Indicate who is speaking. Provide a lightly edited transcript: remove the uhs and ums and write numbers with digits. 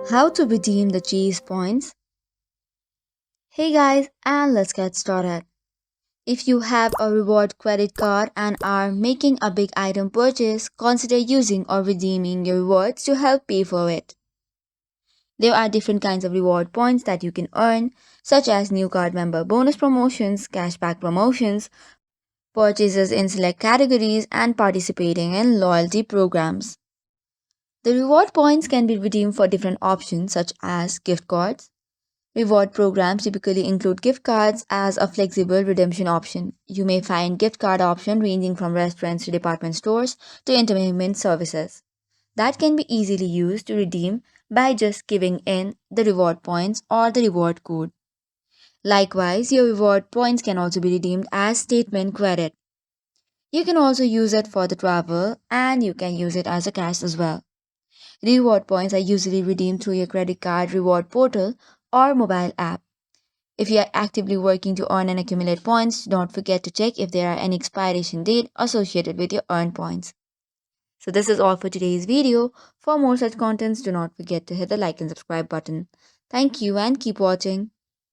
Speaker 1: How to redeem the cheese points? Hey guys, and let's get started. If you have a reward credit card and are making a big item purchase, consider using or redeeming your rewards to help pay for it. There are different kinds of reward points that you can earn, such as new card member bonus promotions, cashback promotions, purchases in select categories, and participating in loyalty programs. The reward points can be redeemed for different options such as gift cards. Reward programs typically include gift cards as a flexible redemption option. You may find gift card options ranging from restaurants to department stores to entertainment services that can be easily used to redeem by just giving in the reward points or the reward code. Likewise, your reward points can also be redeemed as statement credit. You can also use it for the travel and you can use it as a cash as well. Reward points are usually redeemed through your credit card reward portal or mobile app. If you are actively working to earn and accumulate points, don't forget to check if there are any expiration date associated with your earned points. So this is all for today's video. For more such contents, do not forget to hit the like and subscribe button. Thank you and keep watching.